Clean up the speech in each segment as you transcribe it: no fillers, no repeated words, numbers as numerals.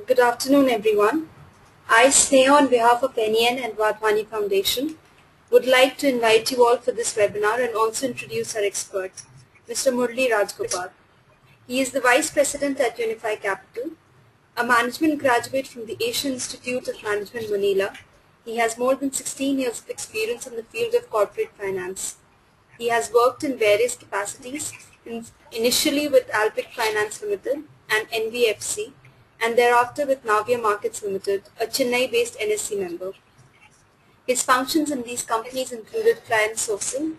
Good afternoon, everyone. I, Sneha, on behalf of NEN and Vadhwani Foundation, would like to invite you all for this webinar and also introduce our expert, Mr. Murali Rajagopal. He is the Vice President at Unifi Capital, a management graduate from the Asian Institute of Management, Manila. He has more than 16 years of experience in the field of corporate finance. He has worked in various capacities, initially with Alpic Finance Ltd and NBFC, and thereafter with Navia Markets Ltd, a Chennai-based NSE member. His functions in these companies included client sourcing,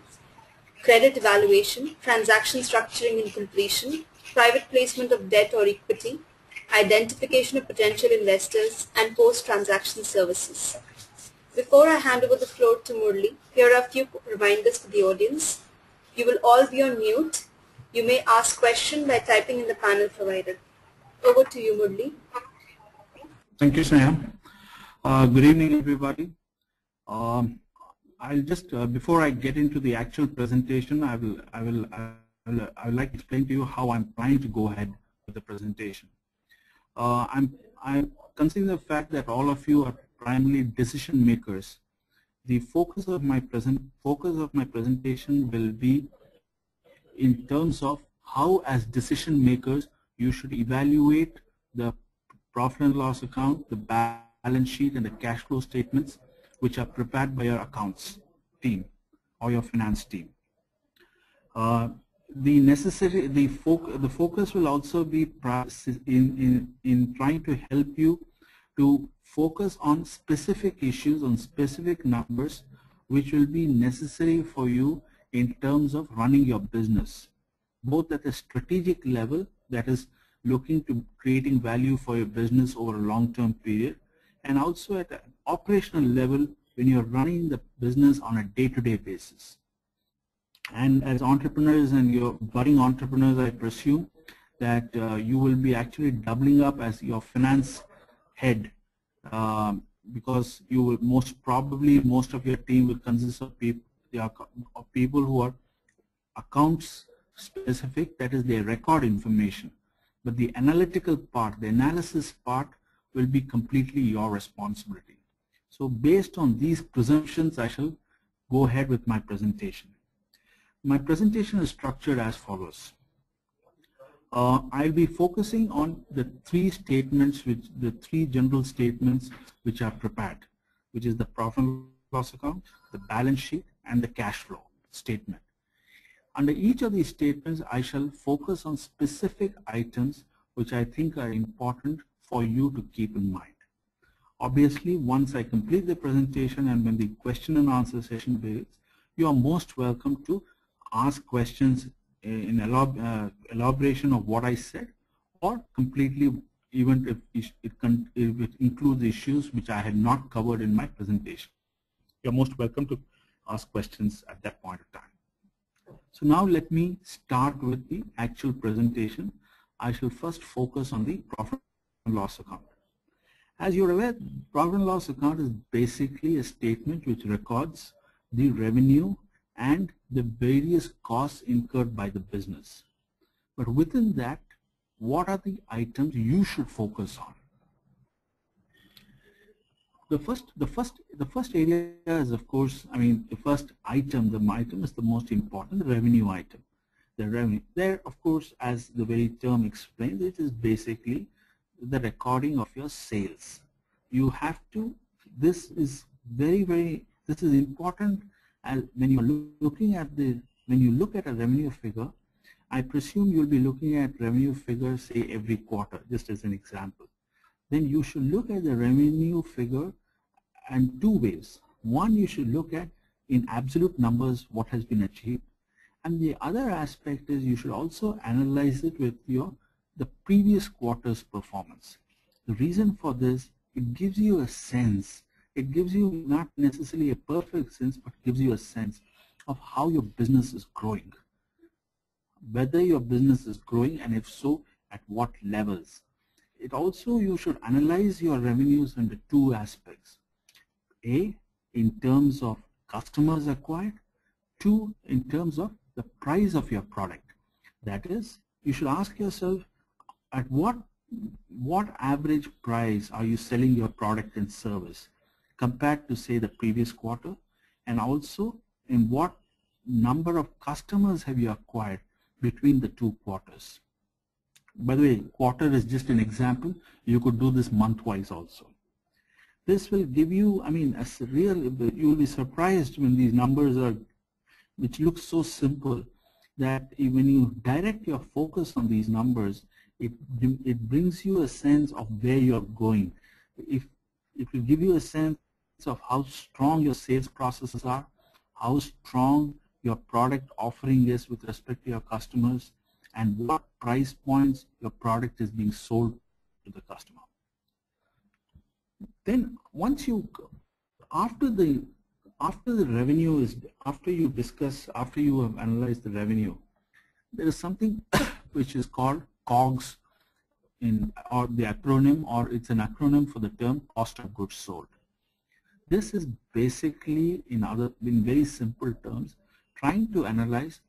credit evaluation, transaction structuring and completion, private placement of debt or equity, identification of potential investors, and post-transaction services. Before I hand over the floor to Murali, here are a few reminders for the audience. You will all be on mute. You may ask questions by typing in the panel provided. Over to you, Murali. Thank you, Sneha. Good evening, everybody. I'll just before I get into the actual presentation, I would like to explain to you how I'm planning to go ahead with the presentation. I consider the fact that all of you are primarily decision makers. The focus of my presentation will be in terms of how, as decision makers, you should evaluate the profit and loss account, the balance sheet, and the cash flow statements, which are prepared by your accounts team or your finance team. The focus will also be in trying to help you to focus on specific issues, on specific numbers, which will be necessary for you in terms of running your business, both at a strategic level, that is looking to creating value for your business over a long-term period, and also at an operational level when you're running the business on a day-to-day basis. And as entrepreneurs and your budding entrepreneurs, I presume that you will be actually doubling up as your finance head, because you will most of your team will consist of people who are accounts specific, that is, they record information. But the analytical part, the analysis part, will be completely your responsibility. So based on these presumptions, I shall go ahead with my presentation. My presentation is structured as follows. I'll be focusing on the three general statements which are prepared, which is the profit and loss account, the balance sheet, and the cash flow statement. Under each of these statements, I shall focus on specific items which I think are important for you to keep in mind. Obviously, once I complete the presentation and when the question and answer session begins, you are most welcome to ask questions in elaboration of what I said, or completely, even if it includes issues which I had not covered in my presentation. You're most welcome to ask questions at that point of time. So now let me start with the actual presentation. I shall first focus on the profit and loss account. As you're aware, profit and loss account is basically a statement which records the revenue and the various costs incurred by the business. But within that, what are the items you should focus on? The first area is, of course, the first item, the item is the most important, the revenue item. The revenue, there, of course, as the very term explains, it is basically the recording of your sales. You have to, this is important, as when you're looking at when you look at a revenue figure, I presume you'll be looking at revenue figures, say, every quarter, just as an example. Then you should look at the revenue figure in two ways. One, you should look at in absolute numbers what has been achieved, and the other aspect is you should also analyze it with the previous quarter's performance. The reason for this, it gives you a sense. It gives you not necessarily a perfect sense, but gives you a sense of how your business is growing, whether your business is growing, and if so, at what levels. It also, you should analyze your revenues under two aspects. A, in terms of customers acquired. Two, in terms of the price of your product. That is, you should ask yourself at what what average price are you selling your product and service compared to, say, the previous quarter, and also in what number of customers have you acquired between the 2 quarters. By the way, quarter is just an example. You could do this month-wise also. This will give you, I mean, as real, you will be surprised when these numbers are, which look so simple, that when you direct your focus on these numbers, it brings you a sense of where you're going. It will give you a sense of how strong your sales processes are, how strong your product offering is with respect to your customers, and what price points your product is being sold to the customer. Then once you, after the revenue is, after you have analyzed the revenue, there is something which is called COGS, or the acronym, or it's an acronym for the term cost of goods sold. This is basically, in very simple terms, trying to analyze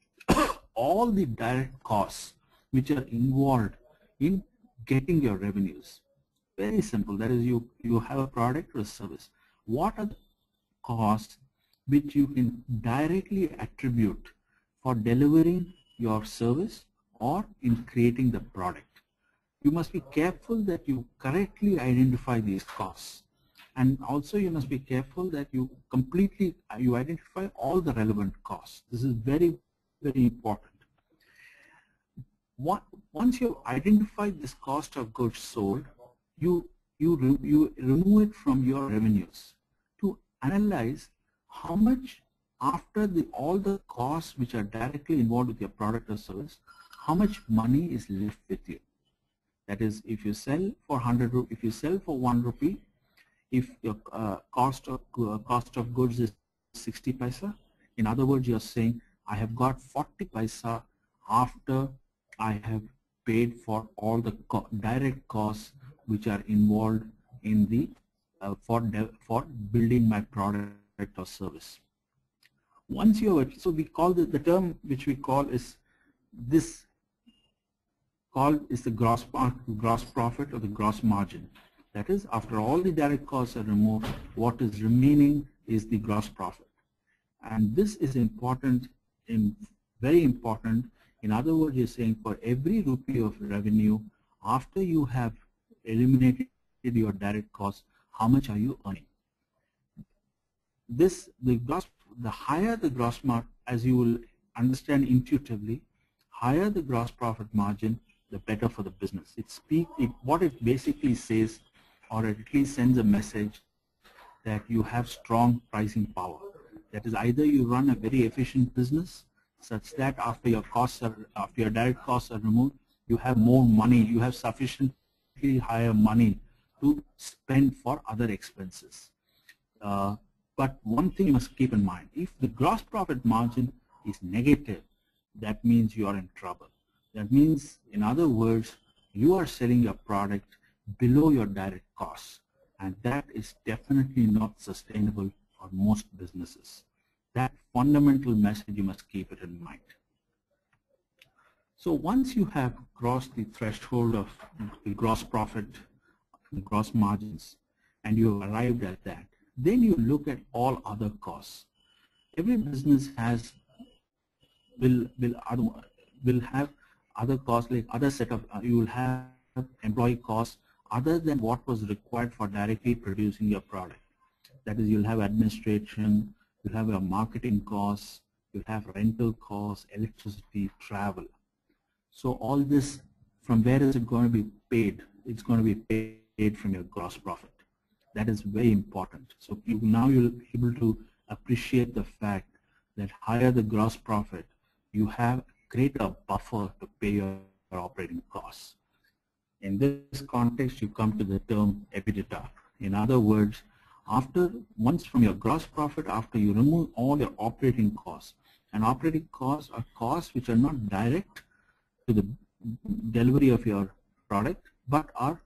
all the direct costs which are involved in getting your revenues. Very simple. That is, you have a product or a service. What are the costs which you can directly attribute for delivering your service or in creating the product? You must be careful that you correctly identify these costs, and also you must be careful that you identify all the relevant costs. This is very, very important. Once you identify this cost of goods sold, you remove it from your revenues to analyze how much, after all the costs which are directly involved with your product or service, how much money is left with you. That is, if you sell for 100, if you sell for 1 rupee, if your cost of goods is 60 paisa, in other words, you are saying, I have got 40 paisa after I have paid for all the direct costs which are involved in the for building my product or service. Once you have, so we call the term which we call is this the gross profit or the gross margin. That is, after all the direct costs are removed, what is remaining is the gross profit. And this is important, very important. In other words, you're saying for every rupee of revenue, after you have eliminated your direct costs, how much are you earning? The higher the gross margin, as you will understand intuitively, higher the gross profit margin, the better for the business. What it basically says, or at least sends a message, that you have strong pricing power. That is, either you run a very efficient business such that after your direct costs are removed, you have more money, you have sufficiently higher money to spend for other expenses. But one thing you must keep in mind, if the gross profit margin is negative, that means you are in trouble. That means, in other words, you are selling your product below your direct costs, and that is definitely not sustainable for most businesses. That fundamental message, you must keep it in mind. So once you have crossed the threshold of the gross profit, the gross margins, and you have arrived at that, then you look at all other costs. Every business will have other costs, like other set of, you will have employee costs other than what was required for directly producing your product. That is, you'll have administration, you'll have your marketing costs, you'll have rental costs, electricity, travel. So all this, from where is it going to be paid? It's going to be paid from your gross profit. That is very important. So now you'll be able to appreciate the fact that higher the gross profit, you have greater buffer to pay your operating costs. In this context, you come to the term EBITDA. In other words, once from your gross profit, after you remove all your operating costs, and operating costs are costs which are not direct to the delivery of your product, but are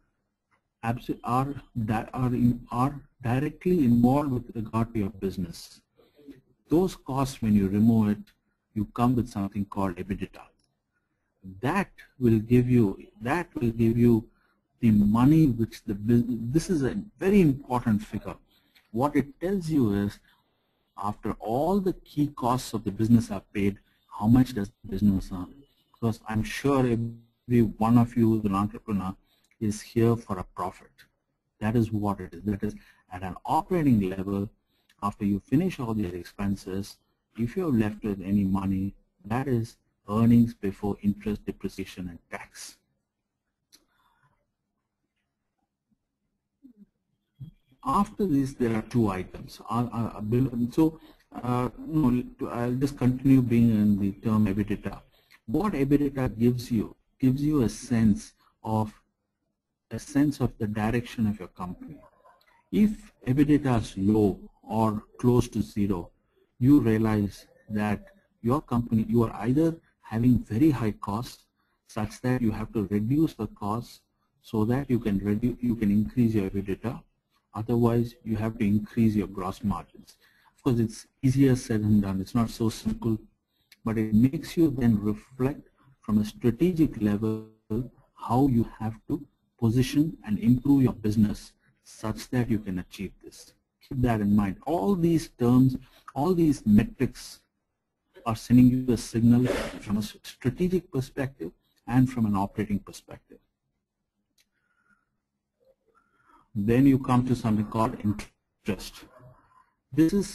directly involved with regard to your business. Those costs, when you remove it, you come with something called EBITDA. That will give you the money which the business, this is a very important figure. What it tells you is, after all the key costs of the business are paid, how much does the business earn? Because I'm sure every one of you, the entrepreneur, is here for a profit. That is what it is. That is, at an operating level, after you finish all these expenses, if you're left with any money, that is earnings before interest, depreciation, and tax. After this, there are two items. So, no, I'll just continue being in the term EBITDA. What EBITDA gives you a sense of the direction of your company. If EBITDA is low or close to zero, you realize that your company, you are either having very high costs such that you have to reduce the costs so that you can increase your EBITDA. Otherwise, you have to increase your gross margins. Of course, it's easier said than done. It's not so simple, but it makes you then reflect from a strategic level how you have to position and improve your business such that you can achieve this. Keep that in mind. All these terms, all these metrics are sending you a signal from a strategic perspective and from an operating perspective. Then you come to something called interest. This is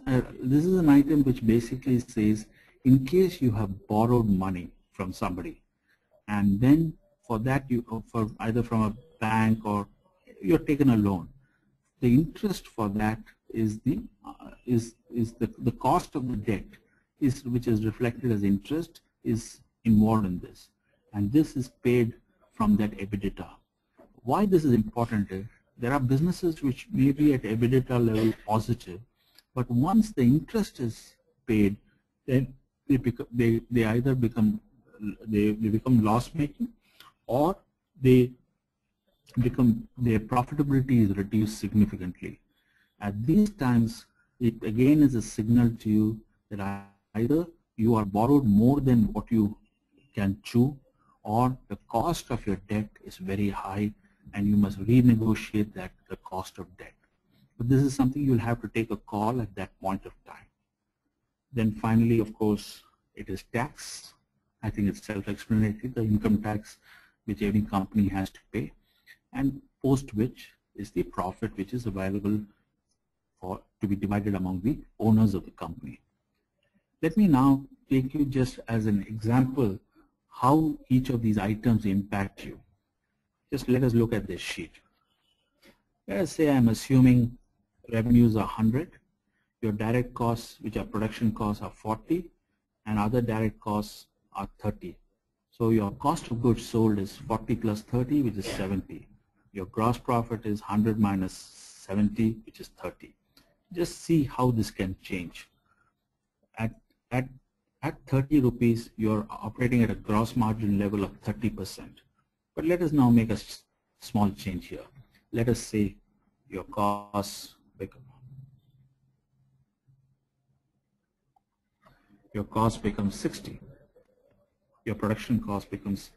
an item which basically says, in case you have borrowed money from somebody, and then for that either from a bank or you're taken a loan, the interest for that is the cost of the debt which is reflected as interest is involved in this, and this is paid from that EBITDA. Why this is important is there are businesses which may be at EBITDA level positive, but once the interest is paid, then they either become loss making, or their profitability is reduced significantly. At these times, it again is a signal to you that either you are borrowed more than what you can chew, or the cost of your debt is very high and you must renegotiate the cost of debt. But this is something you'll have to take a call at that point of time. Then finally, of course, it is tax. I think it's self-explanatory, the income tax which every company has to pay, and post which is the profit which is available to be divided among the owners of the company. Let me now take you just as an example how each of these items impact you. Just let us look at this sheet. Let us say I'm assuming revenues are 100, your direct costs, which are production costs, are 40, and other direct costs are 30. So your cost of goods sold is 40 plus 30, which is 70. Your gross profit is 100 minus 70, which is 30. Just see how this can change. At 30 rupees, you're operating at a gross margin level of 30%. But let us now make a small change here. Let us say your costs becomes 60. Your production cost becomes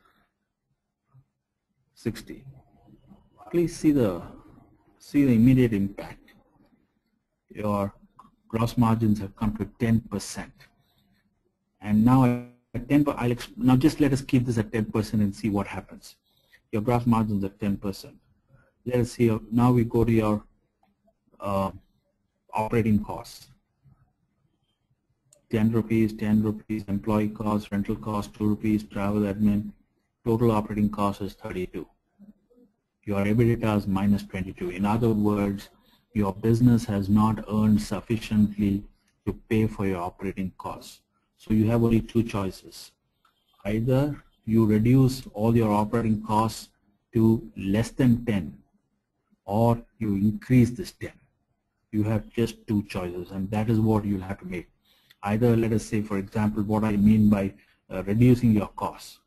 60. Please see the immediate impact. Your gross margins have come to 10%. And now at 10%, now just let us keep this at 10% and see what happens. Your gross margins at 10%. Let us see, now we go to your operating costs. 10 rupees, employee costs, rental costs, 2 rupees, travel admin. Total operating cost is 32. Your EBITDA is minus 22. In other words, your business has not earned sufficiently to pay for your operating costs. So you have only two choices. Either you reduce all your operating costs to less than 10, or you increase this 10. You have just two choices, and that is what you'll have to make. Either, let us say, for example, what I mean by reducing your costs.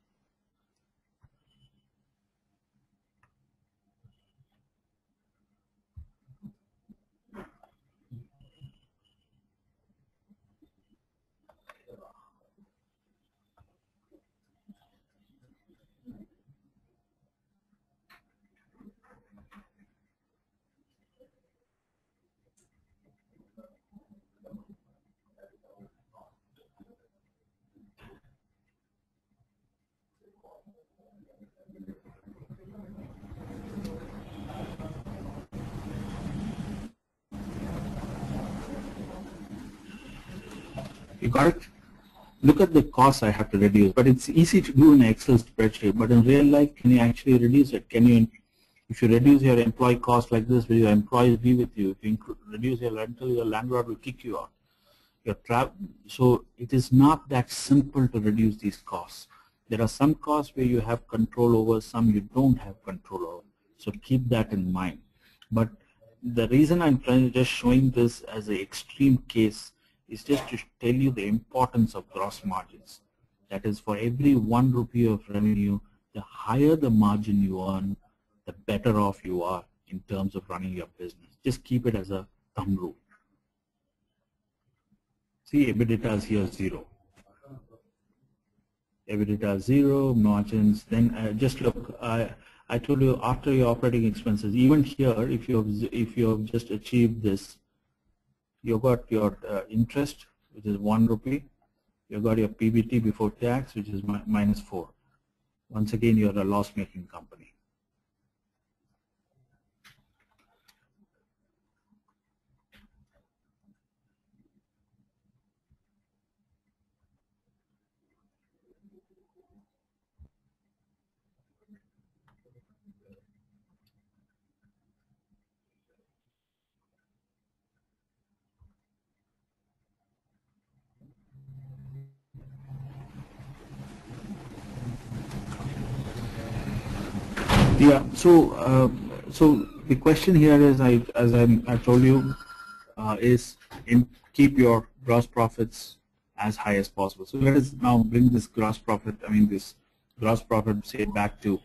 You got it? Look at the costs I have to reduce, but it's easy to do in an Excel spreadsheet, but in real life, can you actually reduce it? Can you, if you reduce your employee cost like this, will your employees be with you? If you reduce your rental, your landlord will kick you out. So it is not that simple to reduce these costs. There are some costs where you have control over, some you don't have control over. So keep that in mind. But the reason I'm just showing this as an extreme case is just to tell you the importance of gross margins. That is, for every 1 rupee of revenue, the higher the margin you earn, the better off you are in terms of running your business. Just keep it as a thumb rule. See, EBITDA is here 0. EBITDA 0, margins. Then just look. I told you after your operating expenses. Even here, if you have just achieved this, you got your interest, which is 1 rupee. You got your PBT before tax, which is minus 4. Once again, you are a loss-making company. Yeah. So the question here is, as I told you, is keep your gross profits as high as possible. So let us now bring this gross profit. This gross profit, say, back to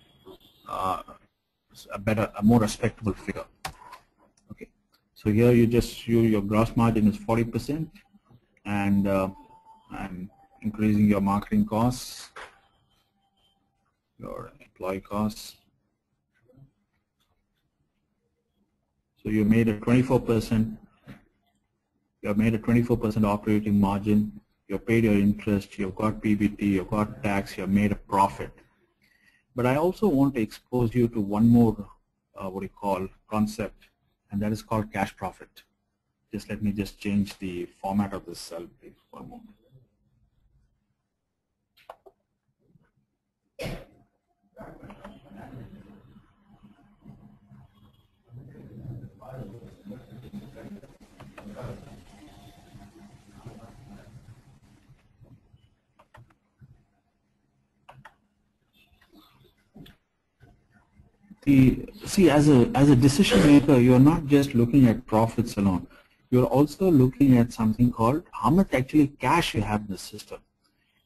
a more respectable figure. Okay. So here your gross margin is 40%, and increasing your marketing costs, your employee costs. So you made a 24%. You have made a 24% operating margin. You paid your interest. You've got PBT. You've got tax. You have made a profit. But I also want to expose you to one more concept, and that is called cash profit. Just let me just change the format of this cell, please, for a moment. See, as a decision maker, you are not just looking at profits alone. You are also looking at something called how much actually cash you have in the system.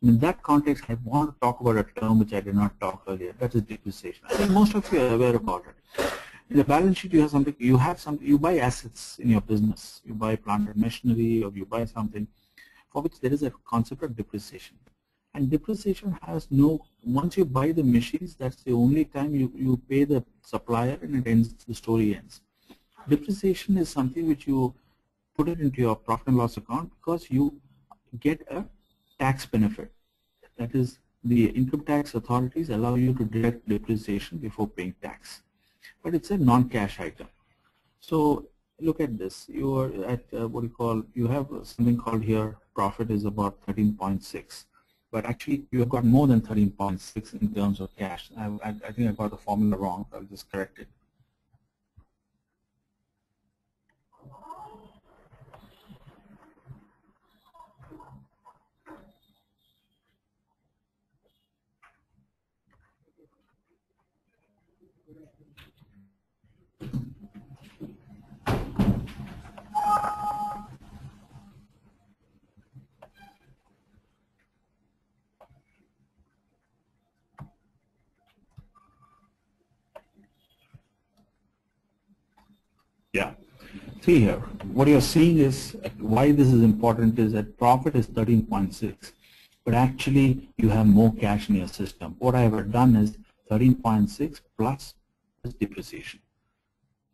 In that context, I want to talk about a term which I did not talk earlier. That is depreciation. I think most of you are aware about it. In the balance sheet, you buy assets in your business. You buy plant and machinery, or you buy something for which there is a concept of depreciation. And depreciation has once you buy the machines, that's the only time you pay the supplier, and it ends, the story ends. Depreciation is something which you put it into your profit and loss account because you get a tax benefit. That is, the income tax authorities allow you to deduct depreciation before paying tax. But it's a non-cash item. So look at this. You are at you have something called here, profit is about 13.6. But actually, you have got more than 13.6 in terms of cash. I think I got the formula wrong. I'll just correct it. Yeah. See here, what you're seeing is why this is important is that profit is 13.6, but actually you have more cash in your system. What I have done is 13.6 plus this depreciation.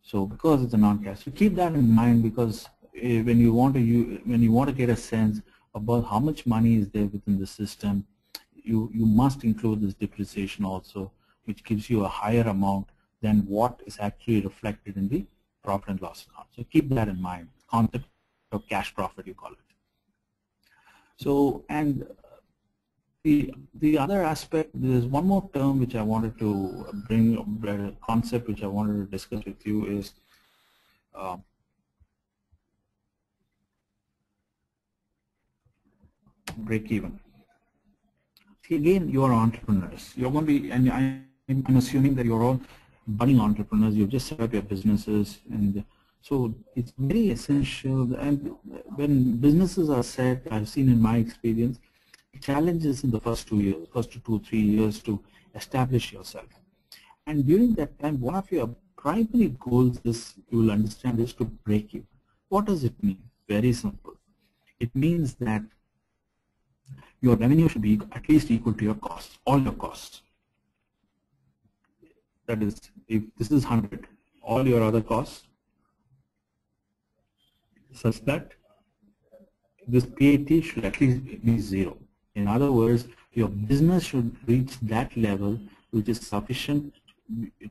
So because it's a non-cash, so keep that in mind, because when you want to get a sense about how much money is there within the system, you must include this depreciation also, which gives you a higher amount than what is actually reflected in the profit and loss account. So keep that in mind. Concept of cash profit, you call it. So, and the other aspect, there's one more term which I wanted to bring, a concept which I wanted to discuss with you is break even. See, again, you're entrepreneurs. You're going to be, and I'm assuming that you're all budding entrepreneurs. You've just set up your businesses, and so it's very essential. And when businesses are set, I've seen in my experience, challenges in the first 2 years, first 2-3 years to establish yourself. And during that time, one of your primary goals is, you will understand, is to break even. What does it mean? Very simple. It means that your revenue should be at least equal to your costs, all your costs. That is, if this is 100, all your other costs, such that this PAT should at least be 0. In other words, your business should reach that level which is sufficient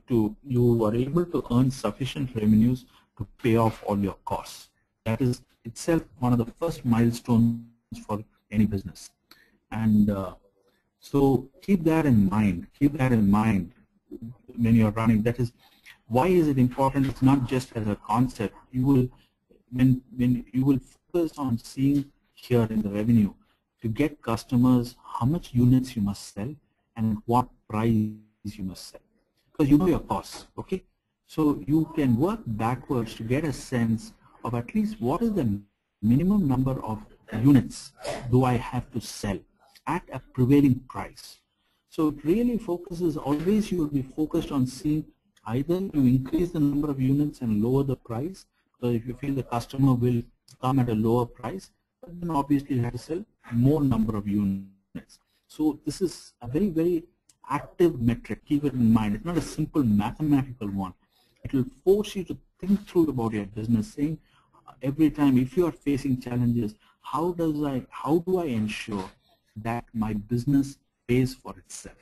to, you are able to earn sufficient revenues to pay off all your costs. That is itself one of the first milestones for any business. And so keep that in mind. Keep that in mind when you're running. That is, why is it important? It's not just as a concept. You will, when you will focus on seeing here in the revenue, to get customers, how much units you must sell and what price you must sell, because you know your costs. Okay, so you can work backwards to get a sense of at least what is the minimum number of units do I have to sell at a prevailing price. So it really focuses, always you will be focused on seeing either you increase the number of units and lower the price, because if you feel the customer will come at a lower price, but then obviously you have to sell more number of units. So this is a very, very active metric. Keep it in mind. It's not a simple mathematical one. It will force you to think through about your business, saying every time if you are facing challenges, how do I ensure that my business pays for itself?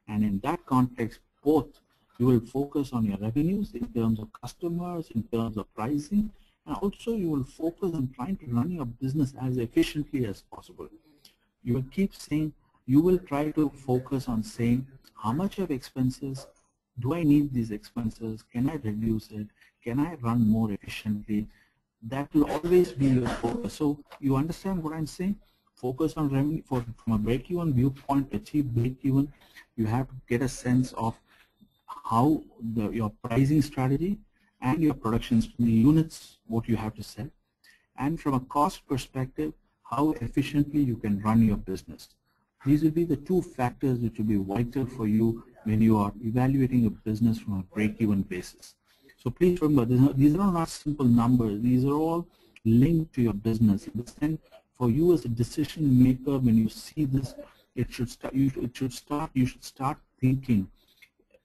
And in that context, both you will focus on your revenues in terms of customers, in terms of pricing, and also you will focus on trying to run your business as efficiently as possible. You will keep saying, you will try to focus on saying, how much of expenses do I need these expenses? Can I reduce it? Can I run more efficiently? That will always be your focus. So you understand what I'm saying? Focus on revenue. From a break-even viewpoint, to achieve break-even, you have to get a sense of how your pricing strategy and your production units, what you have to sell, and from a cost perspective, how efficiently you can run your business. These will be the two factors which will be vital for you when you are evaluating a business from a break-even basis. So please remember, these are not simple numbers. These are all linked to your business. In the sense, for you as a decision maker, when you see this, you should start thinking.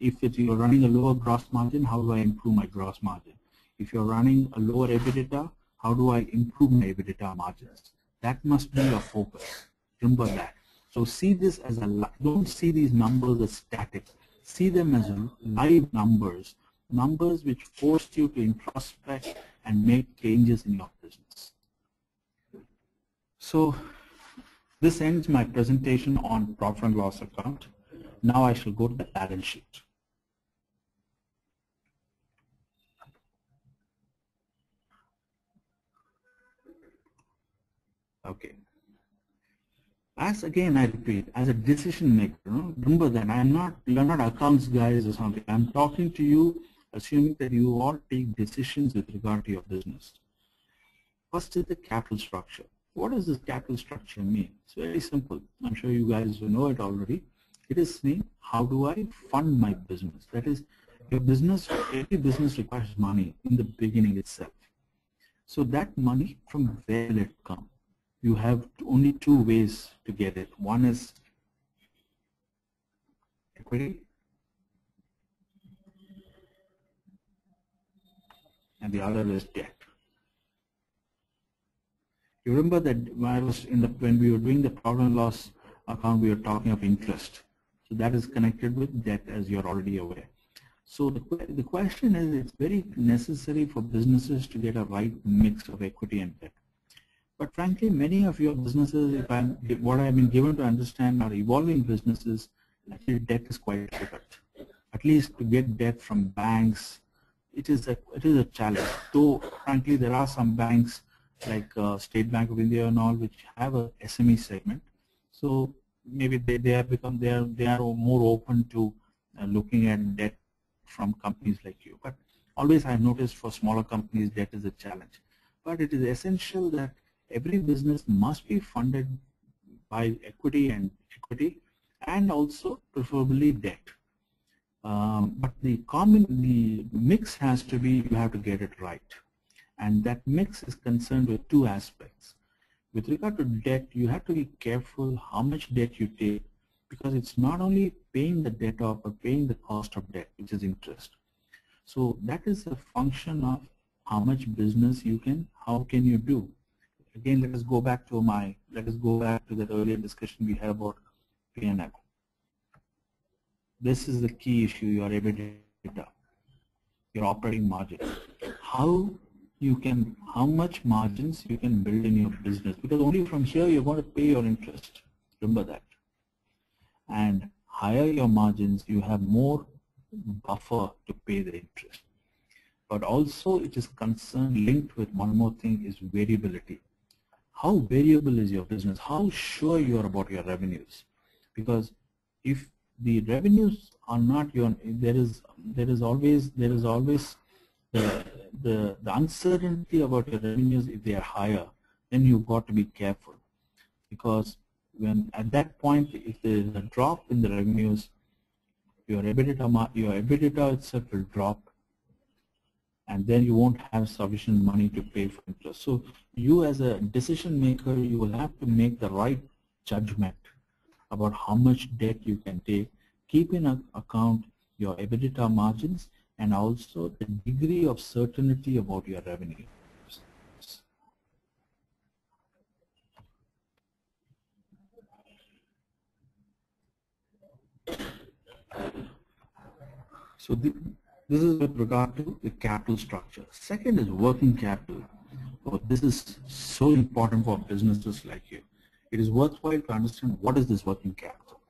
If you're running a lower gross margin, how do I improve my gross margin? If you're running a lower EBITDA, how do I improve my EBITDA margins? That must be your focus. Remember that. So see this as don't see these numbers as static. See them as live numbers, numbers which force you to introspect and make changes in your business. So this ends my presentation on profit and loss account. Now I shall go to the balance sheet. Okay. As again I repeat, as a decision maker, remember that you're not accounts guys or something. I'm talking to you assuming that you all take decisions with regard to your business. First is the capital structure. What does this capital structure mean? It's very simple. I'm sure you guys know it already. It is saying, how do I fund my business? That is, your business, every business requires money in the beginning itself. So that money, from where will it come? You have only two ways to get it. One is equity, and the other is debt. You remember that when we were doing the profit and loss account, we were talking of interest. So that is connected with debt, as you're already aware. So the question is, it's very necessary for businesses to get a right mix of equity and debt. But frankly, many of your businesses, what I've been given to understand, are evolving businesses. Actually, debt is quite difficult. At least to get debt from banks, it is a challenge. Though frankly, there are some banks like State Bank of India and all which have a SME segment. So maybe they are more open to looking at debt from companies like you. But always I've noticed for smaller companies debt is a challenge. But it is essential that every business must be funded by equity and also preferably debt. But the mix has to be, you have to get it right. And that mix is concerned with two aspects. With regard to debt, you have to be careful how much debt you take, because it's not only paying the debt off, but paying the cost of debt, which is interest. So that is a function of how much business how can you do. Again, let us go back to that earlier discussion we had about P&L. This is the key issue, your EBITDA, your operating margin. How much margins you can build in your business, because only from here you're going to pay your interest. Remember that. And higher your margins, you have more buffer to pay the interest. But also it is linked with one more thing, is variability. How variable is your business? How sure you are about your revenues? Because if the revenues are not there is always the uncertainty about your revenues. If they are higher, then you've got to be careful, because when at that point, if there is a drop in the revenues, your EBITDA itself will drop, and then you won't have sufficient money to pay for interest. So you as a decision maker, you will have to make the right judgment about how much debt you can take, keep in account your EBITDA margins and also the degree of certainty about your revenue. So this is with regard to the capital structure. Second is working capital. Oh, this is so important for businesses like you. It is worthwhile to understand what is this working capital.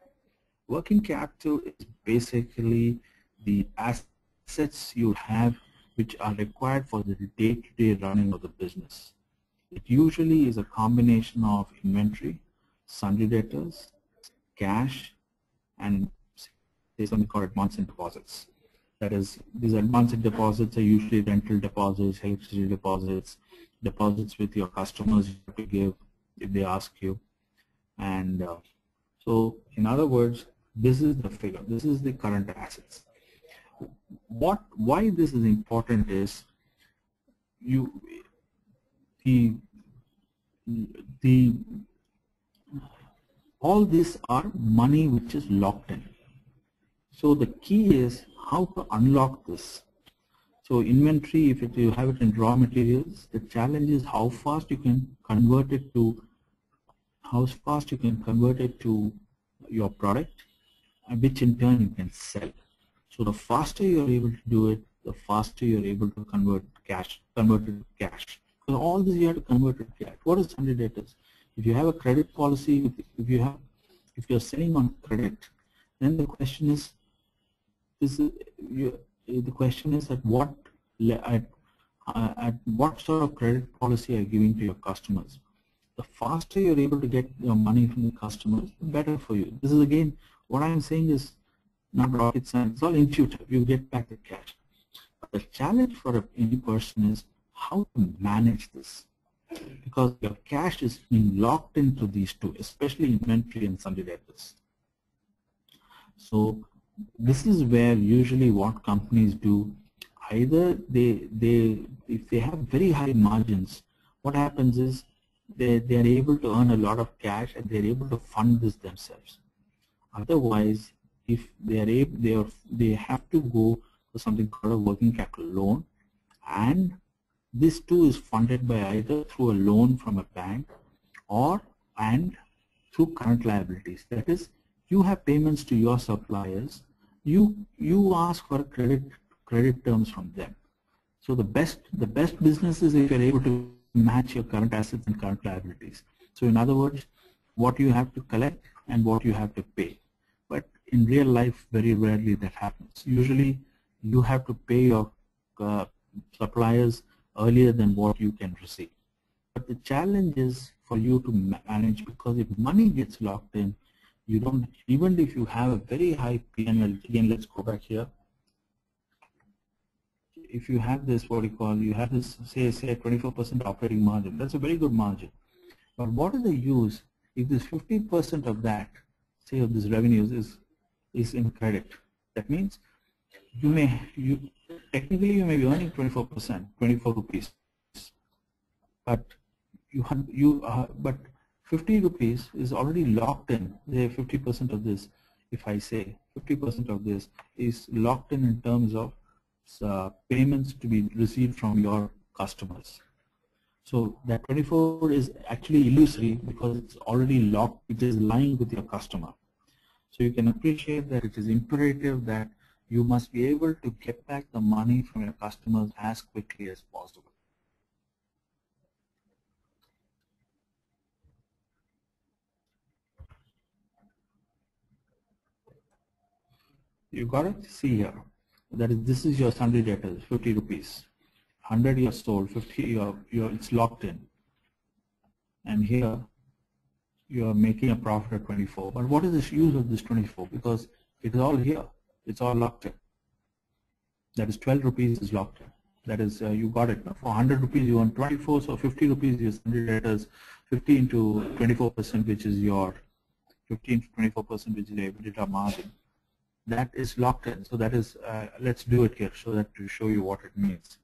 Working capital is basically the assets you have which are required for the day-to-day running of the business. It usually is a combination of inventory, sundry debtors, cash, and something called advance and deposits. That is, these advance and deposits are usually rental deposits, electricity deposits, deposits with your customers you have to give if they ask you. And so, in other words, this is the figure. This is the current assets. Why this is important is all these are money which is locked in. So the key is how to unlock this. So inventory, if you have it in raw materials, the challenge is how fast you can convert it to your product, which in turn you can sell. So the faster you are able to do it, the faster you are able to convert it to cash. So all this you have to convert it to cash. What is sundry debtors? If you have a credit policy, if you are selling on credit, then the question is at what sort of credit policy are you giving to your customers? The faster you're able to get your money from the customers, the better for you. This is again, what I'm saying is not rocket science, it's all intuitive. You get back the cash. But the challenge for any person is how to manage this, because your cash is being locked into these two, especially inventory and sundry debtors. So this is where usually what companies do, either if they have very high margins, what happens is they are able to earn a lot of cash and they're able to fund this themselves. Otherwise, if they have to go for something called a working capital loan, and this too is funded by either through a loan from a bank and through current liabilities. That is, you have payments to your suppliers, you ask for credit terms from them. So the best business is if you're able to match your current assets and current liabilities. So in other words, what you have to collect and what you have to pay. But in real life, very rarely that happens. Usually, you have to pay your suppliers earlier than what you can receive. But the challenge is for you to manage, because if money gets locked in, you don't, even if you have a very high P&L, again, let's go back here. If you have this, what you call, you have this, say 24% operating margin, that's a very good margin. But what is the use if this 50% of that, say of this revenues is in credit? That means technically you may be earning 24%, 24 rupees, but but 50 rupees is already locked in. Say 50% of this, if I say 50% of this is locked in terms of payments to be received from your customers. So that 24 is actually illusory because it's already locked, it is lying with your customer. So you can appreciate that it is imperative that you must be able to get back the money from your customers as quickly as possible. You got it? See here. That is, this is your sundry debtors, 50 rupees. 100 you sold, 50 it's locked in. And here you are making a profit of 24. But what is the use of this 24? Because it is all here. It's all locked in. That is 12 rupees is locked in. That is, you got it. For 100 rupees you earn 24, so 50 rupees is sundry debtors, 50 into 24%, which is your 15 to 24%, which is your EBITDA margin. That is locked in. So that is, let's do it here so that to show you what it means.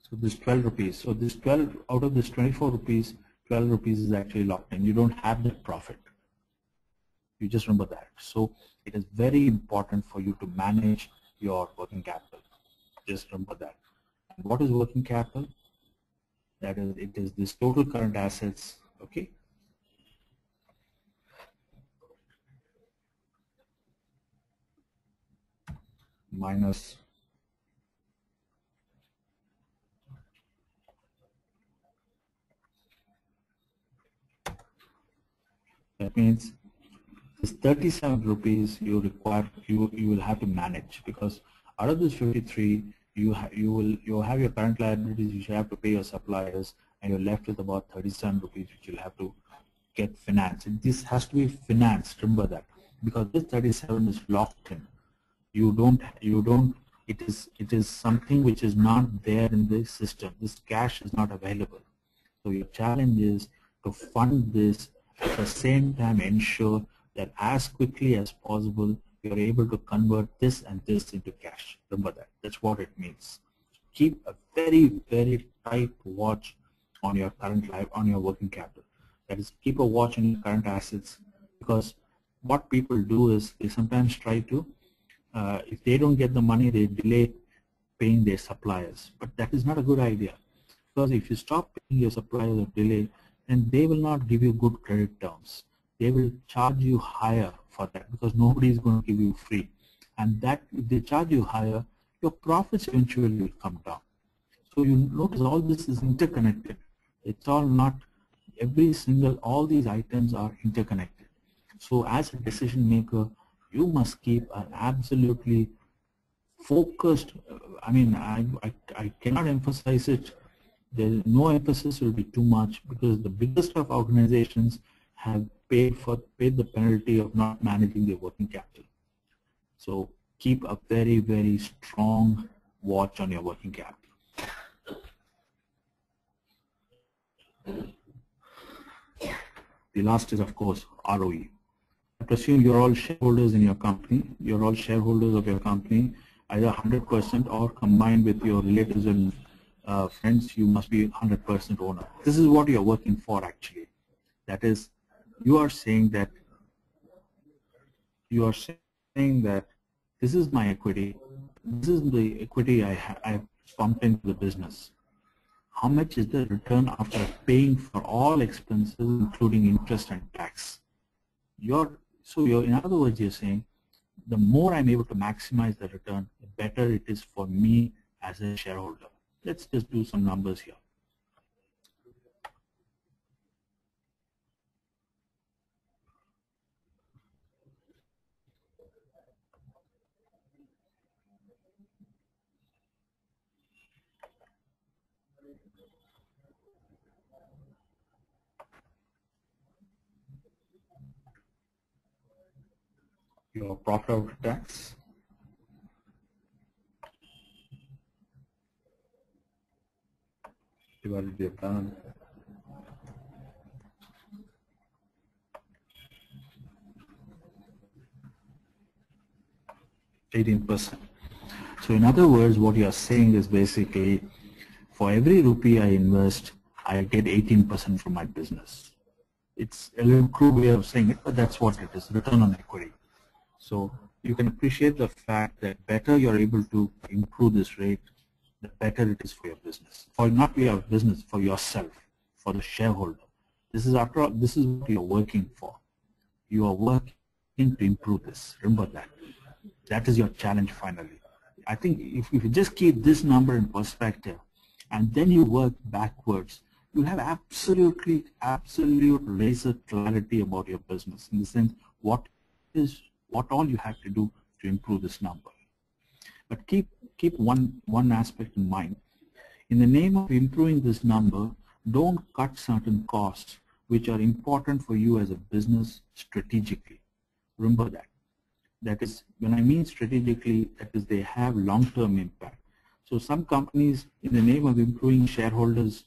So this 12 rupees. So this 12 out of this 24 rupees, 12 rupees is actually locked in. You don't have that profit. You just remember that. So it is very important for you to manage your working capital. Just remember that. And what is working capital? That is, it is this total current assets, okay? Minus that means this 37 rupees you require, you will have to manage, because out of this 53 you will have your current liabilities which you have to pay your suppliers, and you're left with about 37 rupees which you'll have to get financed. And this has to be financed, remember that, because this 37 is locked in. It is something which is not there in the system. This cash is not available. So your challenge is to fund this, at the same time ensure that as quickly as possible you're able to convert this and this into cash. Remember that. That's what it means. Keep a very, very tight watch on your current life, on your working capital. That is, keep a watch on your current assets, because what people do is they sometimes try to, if they don't get the money, they delay paying their suppliers. But that is not a good idea, because if you stop paying your suppliers or delay, then they will not give you good credit terms. They will charge you higher for that, because nobody is going to give you free. And that, if they charge you higher, your profits eventually will come down. So you notice all this is interconnected. It's all not, all these items are interconnected. So as a decision maker, you must keep an absolutely focused, I cannot emphasize it. No emphasis will be too much, because the biggest of organizations have paid the penalty of not managing their working capital. So keep a very, very strong watch on your working capital. The last is, of course, ROE. I presume you're all shareholders in your company. You're all shareholders of your company, either 100% or combined with your relatives and friends, you must be 100% owner. This is what you're working for, actually. That is, you are saying that this is my equity. This is the equity I pumped into the business. how much is the return after paying for all expenses, including interest and tax. In other words, you're saying, the more I'm able to maximize the return, the better it is for me as a shareholder. Let's just do some numbers here. Your profit after tax divided by return. %. So in other words, what you are saying is basically, for every rupee I invest, I get 18% from my business. It's a little crude way of saying it, but that's what it is, return on equity. So you can appreciate the fact that better you're able to improve this rate, the better it is for your business. For not for your business, for yourself, for the shareholder. This is after all, this is what you're working for. You are working to improve this. Remember that. That is your challenge finally. I think if you just keep this number in perspective and then you work backwards, you have absolute laser clarity about your business, in the sense what all you have to do to improve this number. But keep one aspect in mind. In the name of improving this number, don't cut certain costs which are important for you as a business strategically. Remember that. That is, when I mean strategically, that is, they have long-term impact. So some companies, in the name of improving shareholders,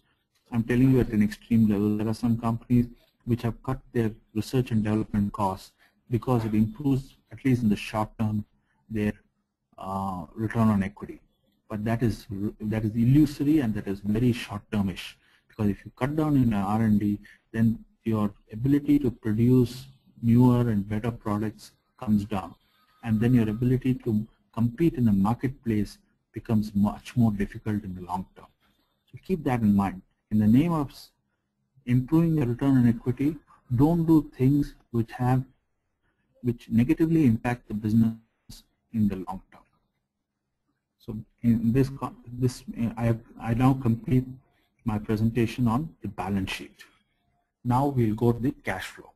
I'm telling you at an extreme level, there are some companies which have cut their research and development costs because it improves, at least in the short term, their return on equity. But that is illusory and that is very short-termish. Because if you cut down in R&D, then your ability to produce newer and better products comes down. And then your ability to compete in the marketplace becomes much more difficult in the long term. So keep that in mind. In the name of improving your return on equity, don't do things which negatively impact the business in the long term. So in this I now complete my presentation on the balance sheet. Now we'll go to the cash flow.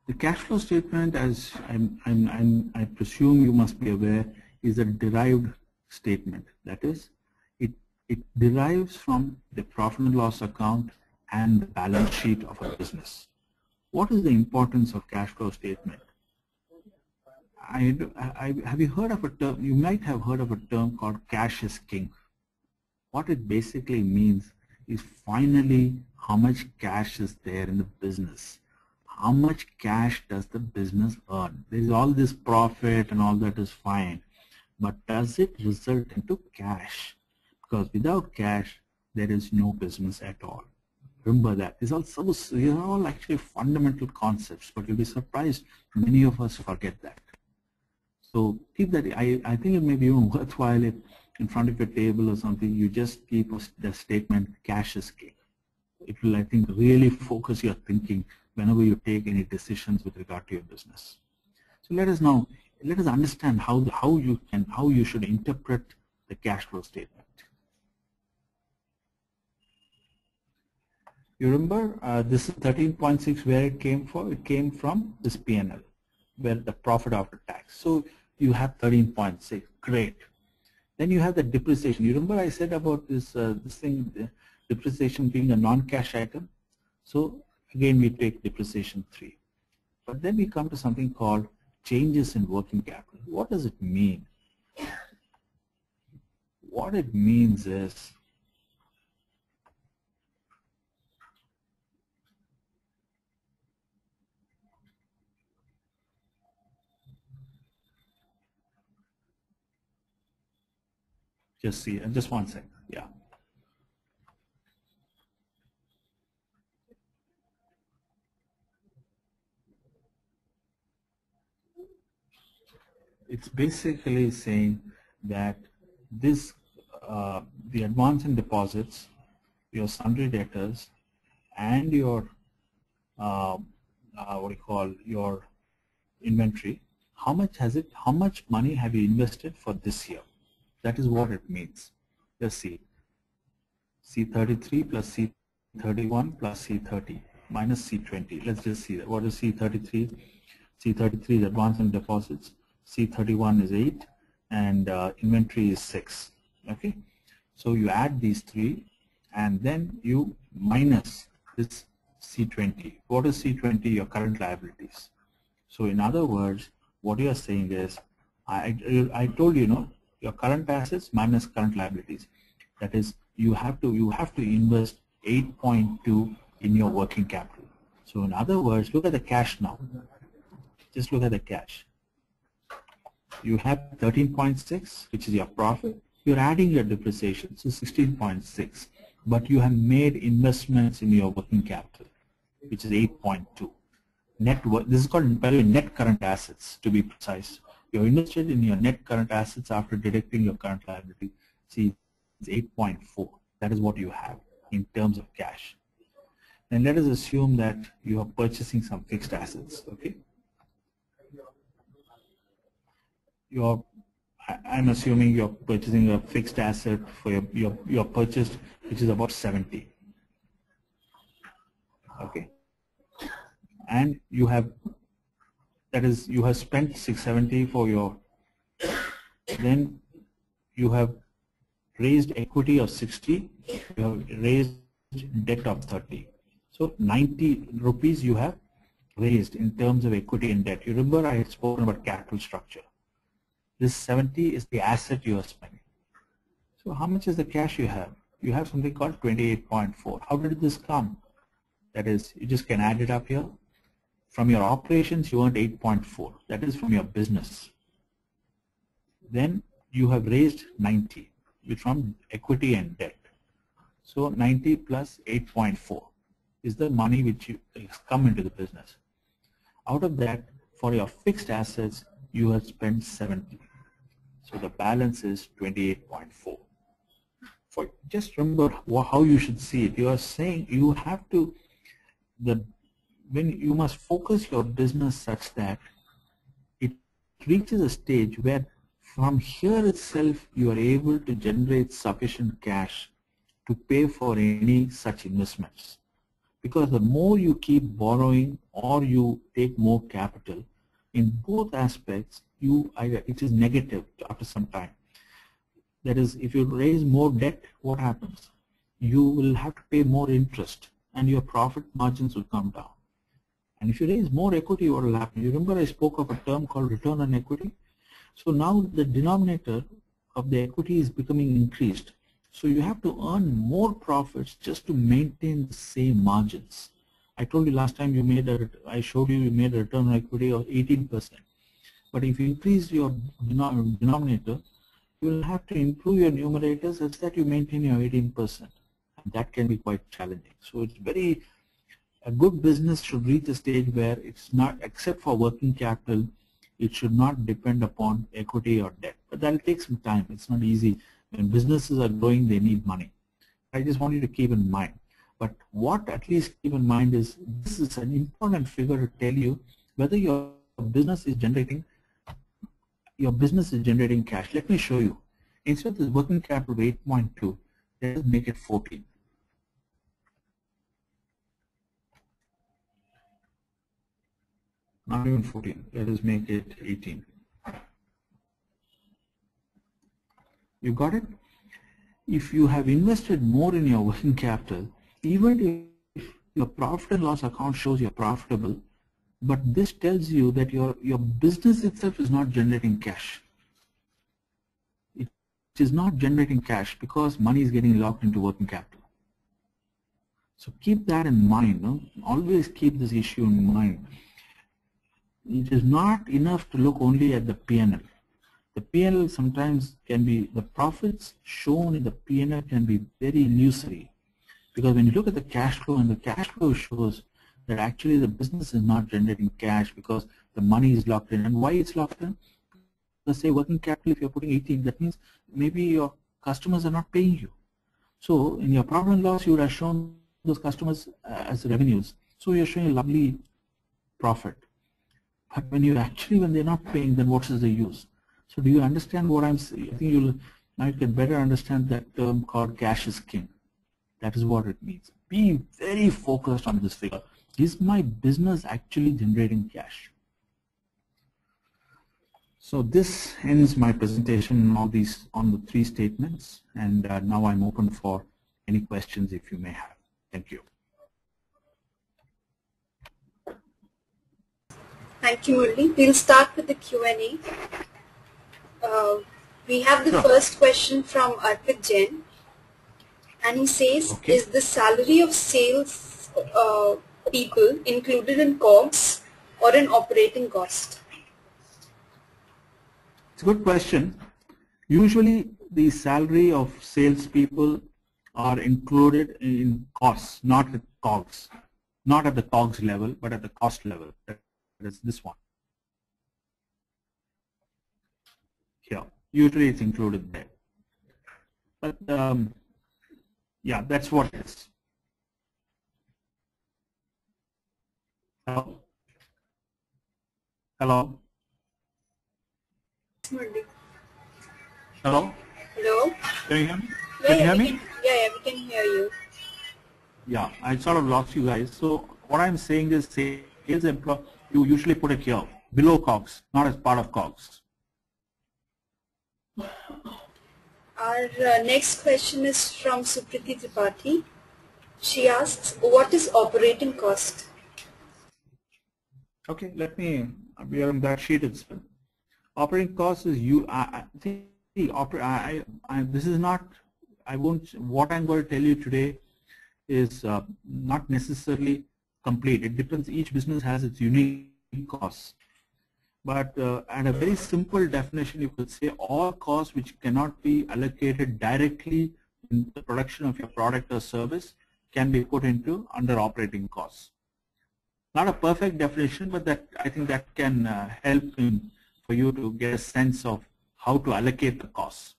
The cash flow statement, as I presume you must be aware, is a derived statement. That is, it derives from the profit and loss account and the balance sheet of a business. What is the importance of cash flow statement? Have you heard of a term? You might have heard of a term called cash is king. What it basically means is finally how much cash is there in the business. How much cash does the business earn? There is all this profit and all that is fine, but does it result into cash? Because without cash, there is no business at all. Remember that. These are all actually fundamental concepts, but you'll be surprised many of us forget that. So keep that. I think it may be even worthwhile if in front of your table or something, you just keep the statement cash is king. It will, I think, really focus your thinking whenever you take any decisions with regard to your business. So let us understand how you should interpret the cash flow statement. You remember this is 13.6 where it came from? It came from this P&L, where the profit after tax. So you have 13.6, great. Then you have the depreciation. You remember I said about this depreciation being a non-cash item. So again we take depreciation 3. But then we come to something called changes in working capital. What does it mean? What it means is just one second. Yeah. it's basically saying that this the advance and deposits, your sundry debtors, and your what do you call your inventory. How much money have you invested for this year? That is what it means. Let's see. C33 plus C31 plus C30 minus C20. Let's just see that. What is C33? C33 is advance and deposits. C31 is 8, and inventory is 6. Okay. So you add these three, and then you minus this C20. What is C20? Your current liabilities. So in other words, what you are saying is, I told you, no, your current assets minus current liabilities. That is, you have to invest 8.2 in your working capital. So in other words, look at the cash now. Just look at the cash. You have 13.6, which is your profit. You're adding your depreciation, so 16.6. But you have made investments in your working capital, which is 8.2. This is called, by the way, net current assets, to be precise. You're invested in your net current assets after deducting your current liability. See, it's 8.4. That is what you have in terms of cash. And let us assume that you are purchasing some fixed assets. Okay. I'm assuming you're purchasing a fixed asset for your purchase, which is about 70. Okay. And you have, that is, you have spent 670 for your, then you have raised equity of 60, you have raised debt of 30. So 90 rupees you have raised in terms of equity and debt. You remember I had spoken about capital structure. This 70 is the asset you are spending. So how much is the cash you have? You have something called 28.4. How did this come? That is, you just can add it up here. From your operations, you earned 8.4. That is from your business. Then you have raised 90, which from equity and debt. So 90 plus 8.4 is the money which has come into the business. Out of that, for your fixed assets, you have spent 70. So the balance is 28.4. Just remember how you should see it. You are saying you have to, when you must focus your business such that it reaches a stage where from here itself you are able to generate sufficient cash to pay for any such investments. Because the more you keep borrowing or you take more capital, in both aspects, it is negative after some time. That is, if you raise more debt, what happens? You will have to pay more interest and your profit margins will come down. And if you raise more equity, what will happen? You remember I spoke of a term called return on equity? So now the denominator of the equity is becoming increased. So you have to earn more profits just to maintain the same margins. I told you last time I showed you made a return on equity of 18%. But if you increase your denominator, you will have to improve your numerator such that you maintain your 18%. And that can be quite challenging. So it's a good business should reach a stage where it's not, except for working capital, it should not depend upon equity or debt. But that will take some time. It's not easy. When businesses are growing, they need money. I just want you to keep in mind. But what at least keep in mind is this is an important figure to tell you whether your business is generating cash. Let me show you. Instead of this working capital of 8.2, let us make it 14. Not even 14. Let us make it 18. You got it? If you have invested more in your working capital, even if your profit and loss account shows you're profitable, but this tells you that your business itself is not generating cash. It is not generating cash because money is getting locked into working capital. So keep that in mind. No? Always keep this issue in mind. It is not enough to look only at the P&L. The P&L sometimes can be, the profits shown in the P&L can be very illusory. Because when you look at the cash flow, and the cash flow shows that actually the business is not generating cash because the money is locked in. And why it's locked in? say working capital, if you're putting 18, that means maybe your customers are not paying you. So in your profit and loss, you would have shown those customers as revenues. So you're showing a lovely profit. But when they're not paying, then what is the use? So do you understand what I'm saying? I think now you can better understand that term called cash is king. That is what it means. Be very focused on this figure. Is my business actually generating cash? So this ends my presentation on the 3 statements, and now I'm open for any questions if you may have. Thank you. Thank you, Murali. We'll start with the Q&A. We have the first question from Alpic Jain, and he says, okay. Is the salary of sales people included in COGS or in operating cost? It's a good question. Usually the salary of salespeople are included in costs, not at COGS. Not at the COGS level, but at the cost level. That is this one. Here. Usually it's included there. But yeah, that's what it is. Hello? Hello? Hello? Hello? Can you hear me? Yeah, Can you hear me? Yeah, we can hear you. Yeah, I sort of lost you guys. So what I'm saying is sales employee, you usually put it here, below COGS, not as part of COGS. Our next question is from Supriti Tripathi. She asks, what is operating cost? Okay, we are on that sheet itself. Operating cost is this is not, what I'm going to tell you today is not necessarily complete. It depends, each business has its unique costs. But at a very simple definition, you could say all costs which cannot be allocated directly in the production of your product or service can be put into under operating costs. Not a perfect definition, but that I think that can help for you to get a sense of how to allocate the costs.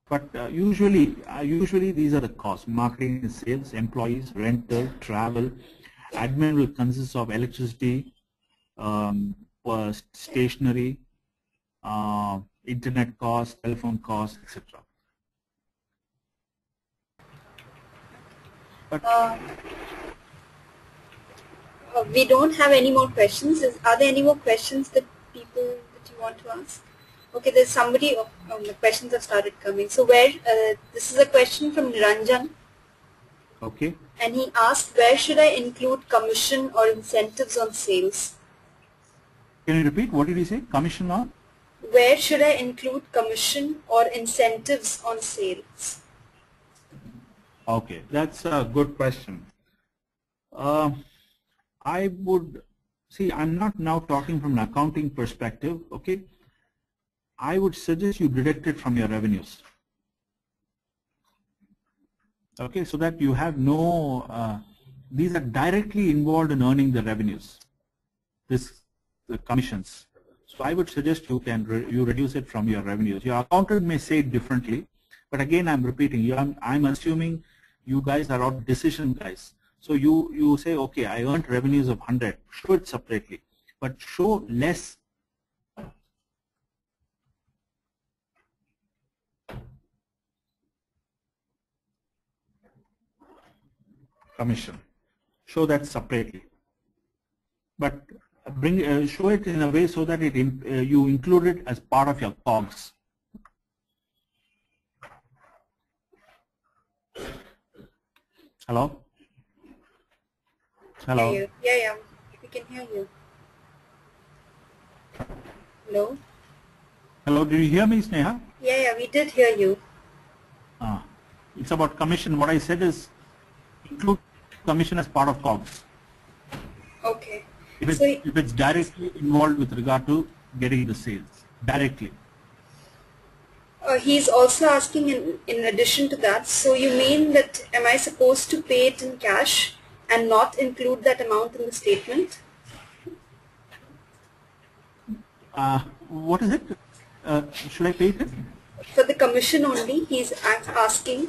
But usually these are the costs: marketing and sales, employees, rental, travel. Admin will consist of electricity, stationery, internet costs, telephone costs, etc. We don't have any more questions. Are there any more questions that you want to ask? Okay, there's somebody. The questions have started coming. So this is a question from Niranjan. Okay. And he asked, where should I include commission or incentives on sales? Can you repeat? What did he say? Commission on? Where should I include commission or incentives on sales? Okay, that's a good question. I would see, I'm not now talking from an accounting perspective, okay? I would suggest you deduct it from your revenues. Okay, so that you have no, these are directly involved in earning the revenues, the commissions. So I would suggest you reduce it from your revenues. Your accountant may say it differently, but again I'm repeating, I'm assuming you guys are all decision guys. So you say, okay, I earned revenues of 100, show it separately, but show less commission. Show that separately, but show it in a way so that you include it as part of your COGS. Hello? Hello? Yeah, we can hear you. Hello? Hello, did you hear me, Sneha? Yeah, we did hear you. It's about commission. What I said is include commission as part of COGS. Okay. If it's directly involved with regard to getting the sales, directly. He's also asking in addition to that, so you mean that am I supposed to pay it in cash and not include that amount in the statement? What is it? Should I pay it? For the commission only, he's asking,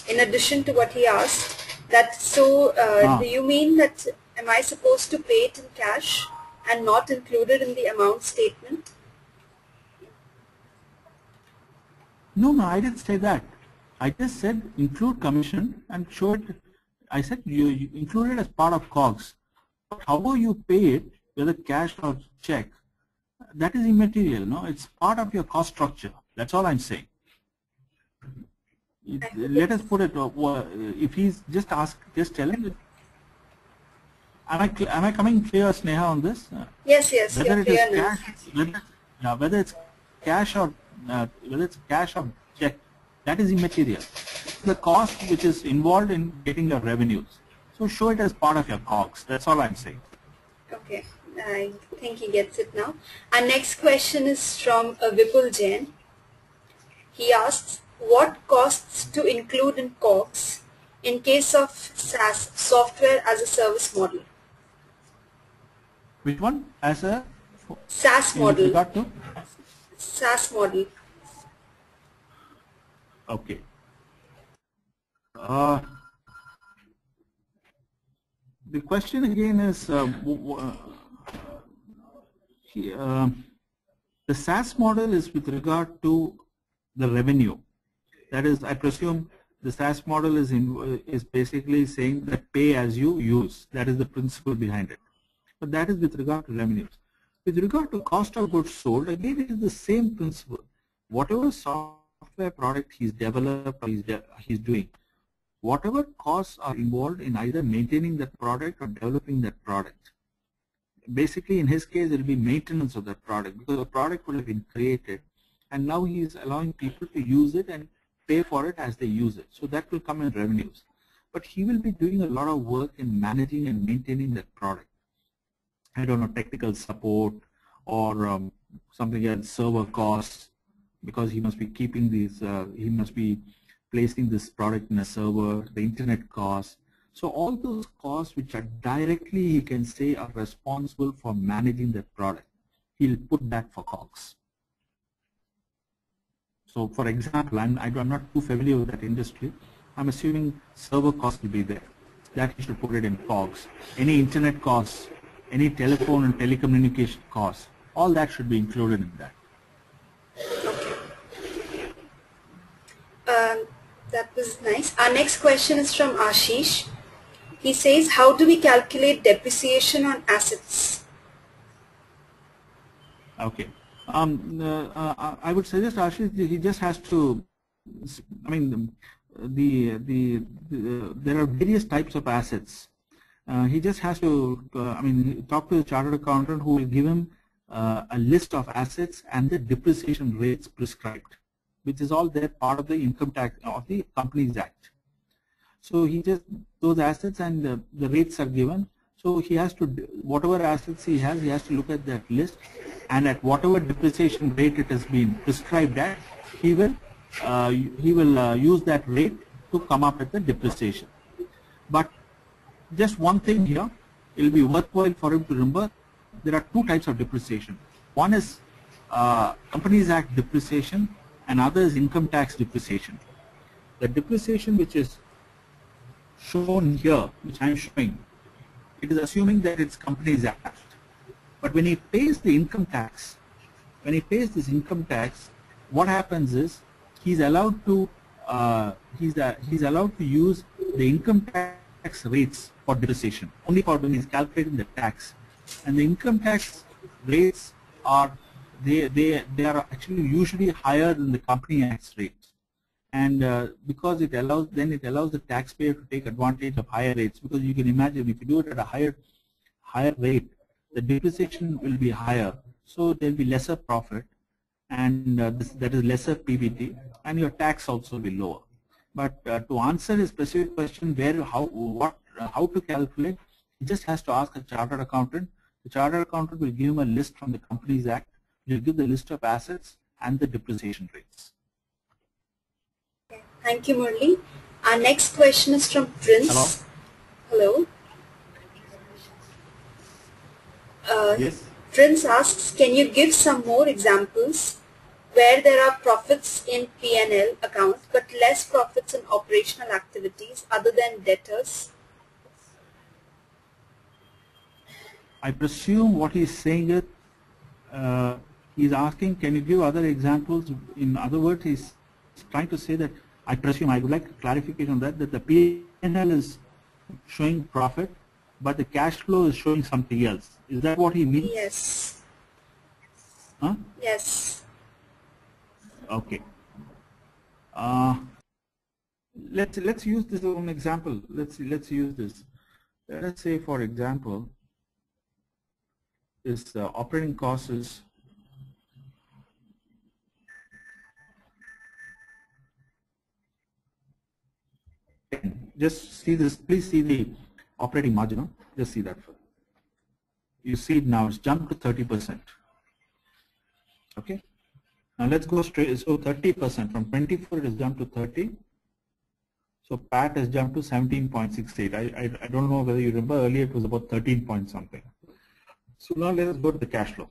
in addition to what he asked, that do you mean that am I supposed to pay it in cash and not included in the amount statement? No, I didn't say that. I just said include commission and show it. I said you include it as part of COGS. But however you pay it, whether cash or check, that is immaterial. No, it's part of your cost structure. That's all I'm saying. Let us put it. If he's just telling it. Am I coming clear, Sneha, on this? Yes, whether you're it clear is cash, whether it's cash or check, that is immaterial. The cost which is involved in getting your revenues. So show it as part of your COGS. That's all I'm saying. Okay, I think he gets it now. Our next question is from Vipul Jain. He asks, what costs to include in COGS in case of SaaS, software as a service model? Which one? As a SaaS model. You got to? SaaS model. Okay. The question again is the SaaS model is with regard to the revenue. That is, I presume the SaaS model is basically saying that pay as you use. That is the principle behind it. But that is with regard to revenues. With regard to cost of goods sold, again it is the same principle. Whatever software product he's developed or he's doing, whatever costs are involved in either maintaining that product or developing that product. Basically, in his case, it will be maintenance of that product because the product will have been created and now he is allowing people to use it and pay for it as they use it. So that will come in revenues. But he will be doing a lot of work in managing and maintaining that product. I don't know, technical support or something else, server costs, because he must be keeping these, he must be placing this product in a server, the internet costs. So all those costs which are directly, he can say, are responsible for managing that product. He'll put that for COGS. So for example, I'm not too familiar with that industry. I'm assuming server costs will be there. That he should put it in COGS. Any internet costs, any telephone and telecommunication costs, all that should be included in that. That was nice. Our next question is from Ashish. He says, how do we calculate depreciation on assets? Okay. I would suggest Ashish, he just has to, I mean, there are various types of assets. He just has to, talk to the chartered accountant who will give him a list of assets and the depreciation rates prescribed, which is all there part of the income tax of the Companies Act. So he just, those assets and the rates are given. So he has to, whatever assets he has to look at that list, and at whatever depreciation rate it has been prescribed at, he will use that rate to come up with the depreciation. But just one thing here, it will be worthwhile for him to remember, there are two types of depreciation. One is Companies Act depreciation and other is income tax depreciation. The depreciation which is shown here, which I am showing, it is assuming that it's Companies Act. But when he pays the income tax, when he pays this income tax, what happens is he's allowed to he's allowed to use the income tax rates for depreciation only for when he's calculating the tax. And the income tax rates are they are actually usually higher than the Company Act's rates. And because it allows the taxpayer to take advantage of higher rates, because you can imagine if you do it at a higher rate, the depreciation will be higher, so there will be lesser profit, and that is lesser PBT, and your tax also will be lower. But to answer his specific question, how to calculate, he just has to ask a chartered accountant. The chartered accountant will give him a list from the Companies Act. He'll give the list of assets and the depreciation rates. Thank you, Murali. Our next question is from Prince. Hello. Yes. Prince asks, can you give some more examples where there are profits in P&L account but less profits in operational activities other than debtors? I presume what he's saying is, he's asking, can you give other examples? In other words, he's trying to say that, I presume, I would like clarification on that the P&L is showing profit, but the cash flow is showing something else. Is that what he means? Yes. Huh? Yes. Okay. Let's use this as an example. Let's use this. Let's say, for example, this operating cost is just see this. Please see the operating margin. Huh? Just see that. You see it now. It's jumped to 30%. Okay. Now let's go straight. So 30% from 24 it has jumped to 30. So PAT has jumped to 17.68. I don't know whether you remember earlier it was about 13 point something. So now let us go to the cash flow.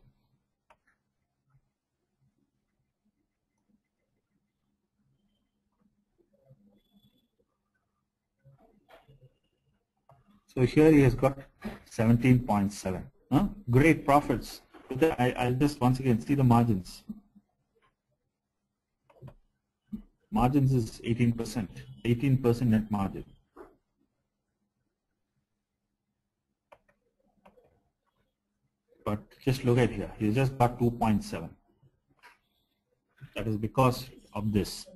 So here he has got 17.7. Huh? Great profits. I'll just once again see the margins. Margins is 18%. 18% net margin. But just look at here. He's just got 2.7. That is because of this.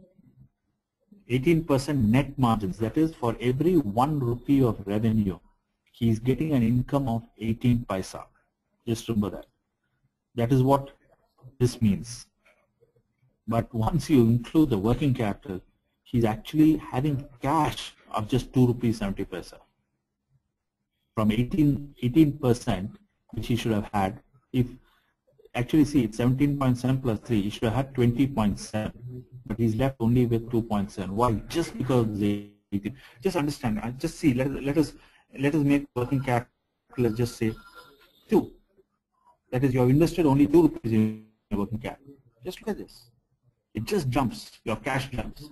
18% net margins. That is, for every 1 rupee of revenue, he is getting an income of 18 paisa. Just remember that. That is what this means. But once you include the working capital, he's actually having cash of just 2 rupees 70 paisa. From 18%, which he should have had, if actually see it's 17.7 plus 3, he should have had 20.7, but he's left only with 2.7. Why? Just because of the 18. Just understand. Just see. Let us make working capital. Let's just say 2. That is, you have invested only 2 rupees in working capital. Just look at this. It just jumps. Your cash jumps.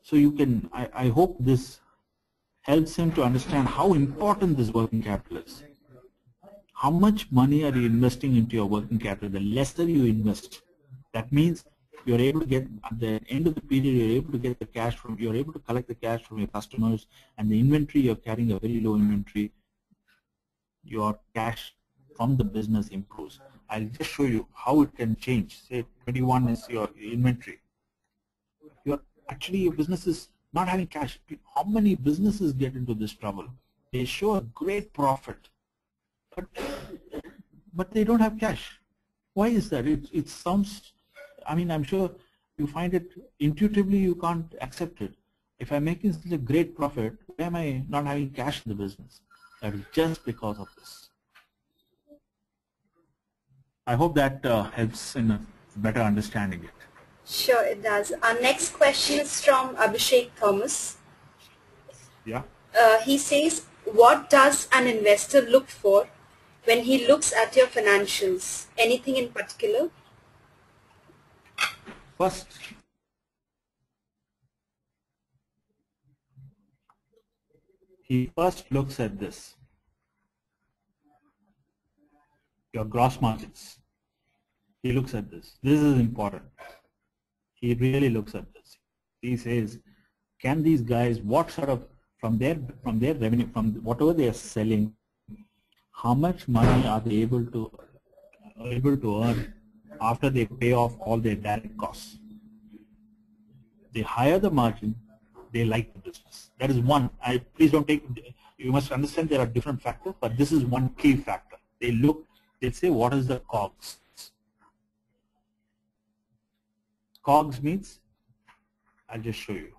So you can. I hope this helps him to understand how important this working capital is. How much money are you investing into your working capital? The lesser you invest, that means you're able to get at the end of the period, you're able to get the cash from, you're able to collect the cash from your customers, and the inventory, you're carrying a very low inventory, your cash from the business improves. I'll just show you how it can change. Say 21 is your inventory. Actually your business is not having cash. How many businesses get into this trouble? They show a great profit, but they don't have cash. Why is that? It sounds, I mean, I'm sure you find it intuitively, you can't accept it. If I'm making such a great profit, why am I not having cash in the business? That is just because of this. I hope that helps in better understanding it. Sure, it does. Our next question is from Abhishek Thomas. Yeah. He says, what does an investor look for when he looks at your financials? Anything in particular? First, he first looks at this, your gross margins. He looks at this. This is important. He really looks at this. He says, can these guys, what sort of, from their revenue, from whatever they are selling, how much money are they able to earn after they pay off all their direct costs? The higher the margin, they like the business. That is one. Please don't take, you must understand there are different factors, but this is one key factor. They look, they say, what is the COGS? COGS means, I'll just show you.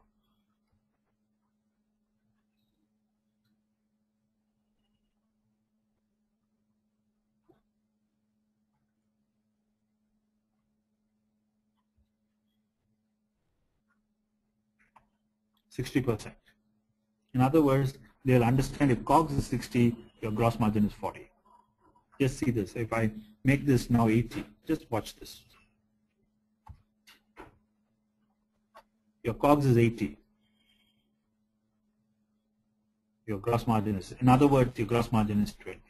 %60. In other words, they'll understand if COGS is 60, your gross margin is 40. Just see this. If I make this now 80, just watch this. Your COGS is 80. Your gross margin is, in other words, your gross margin is 20.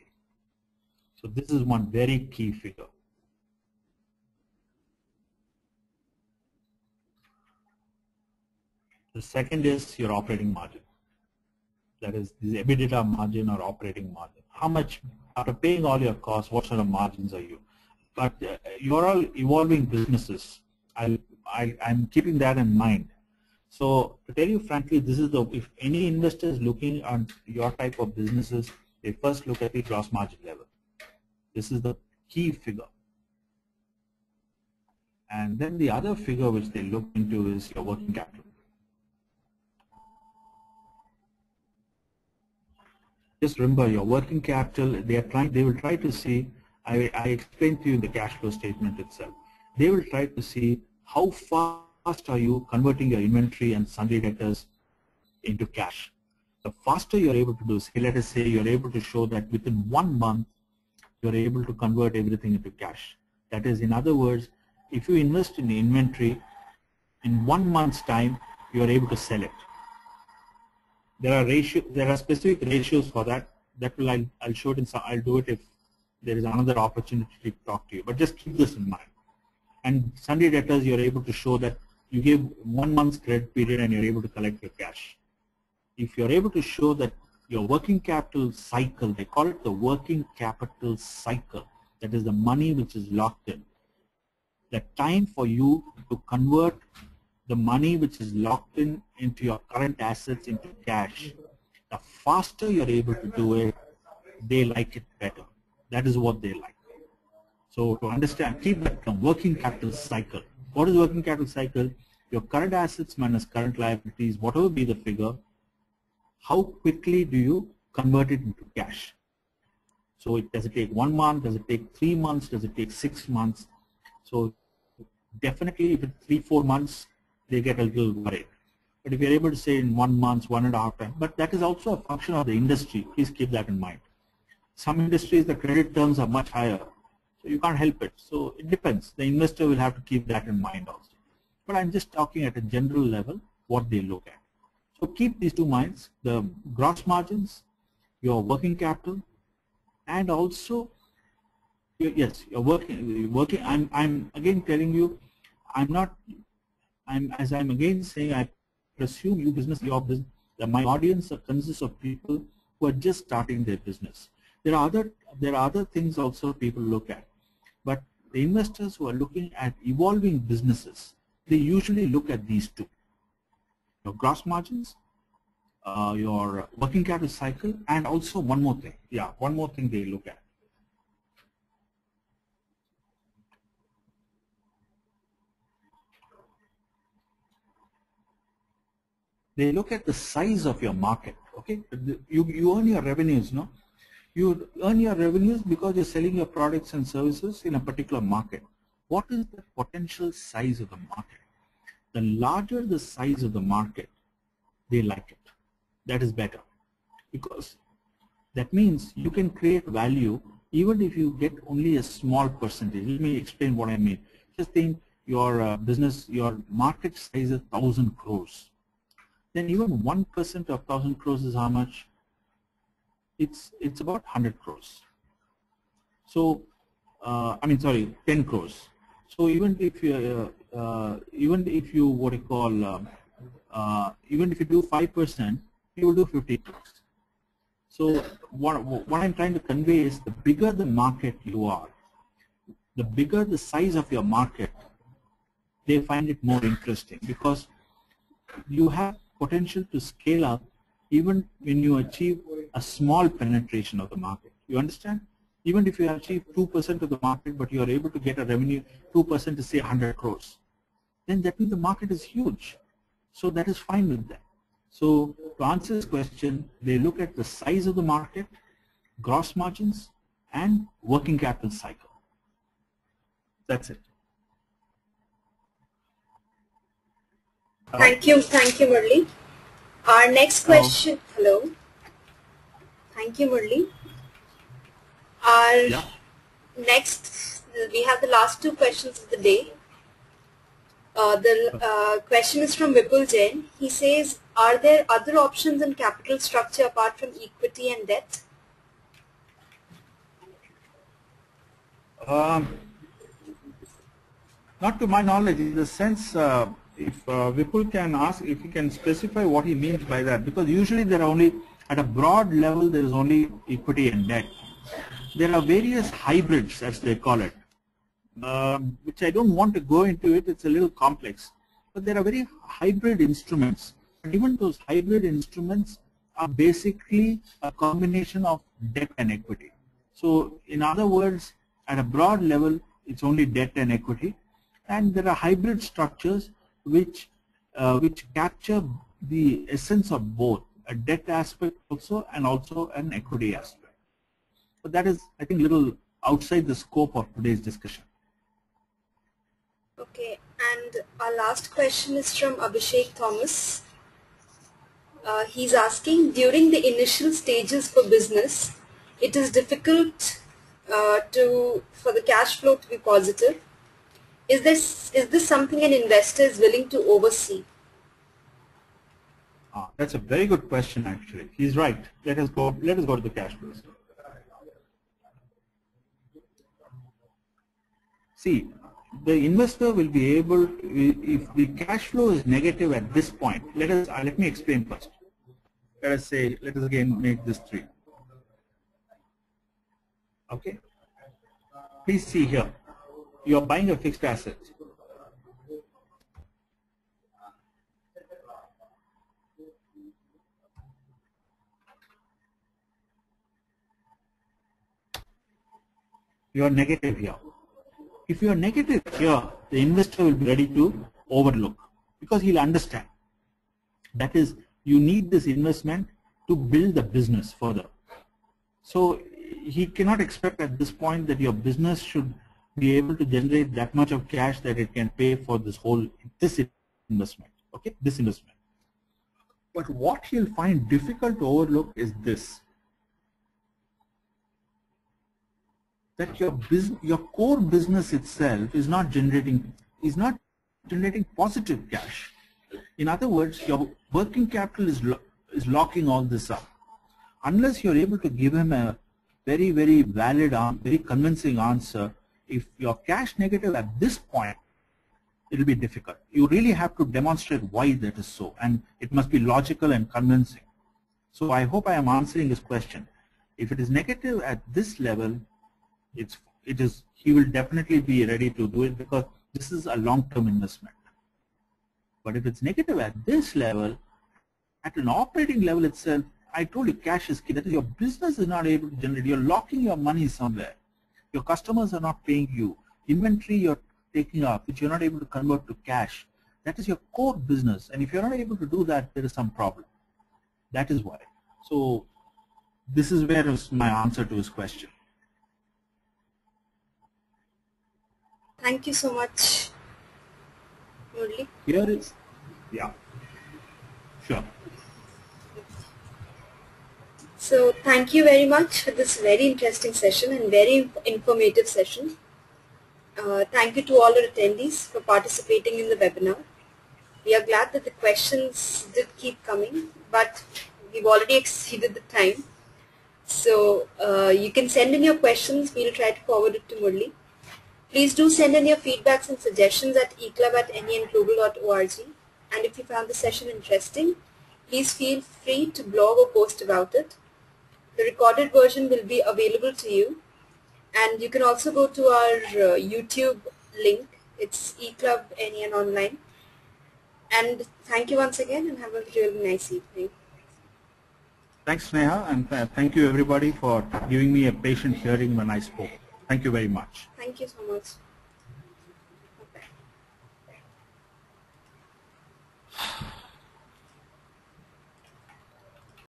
So this is one very key figure. The second is your operating margin. That is the EBITDA margin or operating margin. How much, after paying all your costs, what sort of margins are you? But you're all evolving businesses. I'm keeping that in mind. So to tell you frankly, this is if any investor is looking at your type of businesses, they first look at the gross margin level. This is the key figure. And then the other figure which they look into is your working capital. Just remember your working capital, they will try to see, I explained to you in the cash flow statement itself, they will try to see how fast are you converting your inventory and sundry debtors into cash. The faster you're able to do, say, let us say you're able to show that within 1 month, you're able to convert everything into cash. That is, in other words, if you invest in inventory, in 1 month's time, you're able to sell it. There are specific ratios for that. That will I'll show it in some. I'll do it if there is another opportunity to talk to you. But just keep this in mind. And sundry debtors, you're able to show that you give 1 month's credit period and you're able to collect your cash. If you're able to show that your working capital cycle, they call it the working capital cycle. That is the money which is locked in. The time for you to convert the money which is locked in into your current assets into cash, the faster you're able to do it, they like it better. That is what they like. So to understand, keep that term, working capital cycle. What is working capital cycle? Your current assets minus current liabilities, whatever be the figure, how quickly do you convert it into cash? So does it take 1 month? Does it take 3 months? Does it take 6 months? So definitely if it's 3-4 months, they get a little worried. But if you're able to say in 1 month, 1.5 times, but that is also a function of the industry. Please keep that in mind. Some industries, the credit terms are much higher, so you can't help it. So it depends. The investor will have to keep that in mind also. But I'm just talking at a general level, what they look at. So keep these 2 minds, the gross margins, your working capital, and also, yes, you're working. I'm again telling you, as I'm again saying, I presume your business, my audience consists of people who are just starting their business. There are other things also people look at, but the investors who are looking at evolving businesses, they usually look at these 2: your gross margins, your working capital cycle, and also one more thing. Yeah, one more thing they look at. They look at the size of your market. Okay, you earn your revenues, no? You earn your revenues because you're selling your products and services in a particular market. What is the potential size of the market? The larger the size of the market, they like it. That is better, because that means you can create value even if you get only a small percentage. Let me explain what I mean. Just think your business, your market size is 1,000 crores. Then even 1% of 1,000 crores is how much? It's about 100 crores. So, 10 crores. So even if you what you call, even if you do 5%, you will do 50 crores. So what I'm trying to convey is, the bigger the market you are, the bigger the size of your market, they find it more interesting, because you have potential to scale up even when you achieve a small penetration of the market. You understand? Even if you achieve 2% of the market, but you are able to get a revenue 2% to say 100 crores, then that means the market is huge. So that is fine with them. So to answer this question, they look at the size of the market, gross margins, and working capital cycle. That's it. Thank you, Murali. Our next question, hello. Thank you, Murali. Our next, we have the last two questions of the day. The question is from Vipul Jain. He says, are there other options in capital structure apart from equity and debt? Not to my knowledge, in the sense, if Vipul can ask, if he can specify what he means by that, because usually there are only, at a broad level, there is only equity and debt. There are various hybrids, as they call it, which I don't want to go into it, it's a little complex. But there are very hybrid instruments. And even those hybrid instruments are basically a combination of debt and equity. So in other words, at a broad level, it's only debt and equity. And there are hybrid structures which capture the essence of both, a debt aspect also and also an equity aspect. But that is, I think, a little outside the scope of today's discussion. Okay, and our last question is from Abhishek Thomas. He's asking, during the initial stages for business, it is difficult for the cash flow to be positive. Is this something an investor is willing to oversee? That's a very good question, actually. He's right. Let us go to the cash flows. See, the investor will be able to, if the cash flow is negative at this point, let me explain first. Let us again make this 3. Okay. Please see here. You are buying a fixed asset. You are negative here. If you are negative here, the investor will be ready to overlook, because he'll understand. That is, you need this investment to build the business further. So he cannot expect at this point that your business should be able to generate that much of cash that it can pay for this investment. Okay, this investment. But what he'll find difficult to overlook is this: that your core business itself is not generating positive cash. In other words, your working capital is locking all this up. Unless you're able to give him a very, very valid, very convincing answer, if you're cash negative at this point, it will be difficult. You really have to demonstrate why that is so, and it must be logical and convincing. So I hope I am answering his question. If it is negative at this level, he will definitely be ready to do it, because this is a long-term investment. But if it's negative at this level, at an operating level itself, I told you cash is key. That is, your business is not able to generate. You're locking your money somewhere. Your customers are not paying you. Inventory you're taking up, which you're not able to convert to cash. That is your core business. And if you're not able to do that, there is some problem. That is why. So this is where is my answer to his question. Thank you so much, Murali. Here is, yeah, sure. So thank you very much for this very interesting session and very informative session. Thank you to all our attendees for participating in the webinar. We are glad that the questions did keep coming, but we've already exceeded the time. So you can send in your questions. We'll try to forward it to Murali. Please do send in your feedbacks and suggestions at eclub@nenglobal.org. And if you found the session interesting, please feel free to blog or post about it. The recorded version will be available to you. And you can also go to our YouTube link. It's eClub NEN Online. And thank you once again, and have a really nice evening. Thanks, Sneha, and thank you everybody for giving me a patient hearing when I spoke. Thank you very much. Thank you so much. Okay.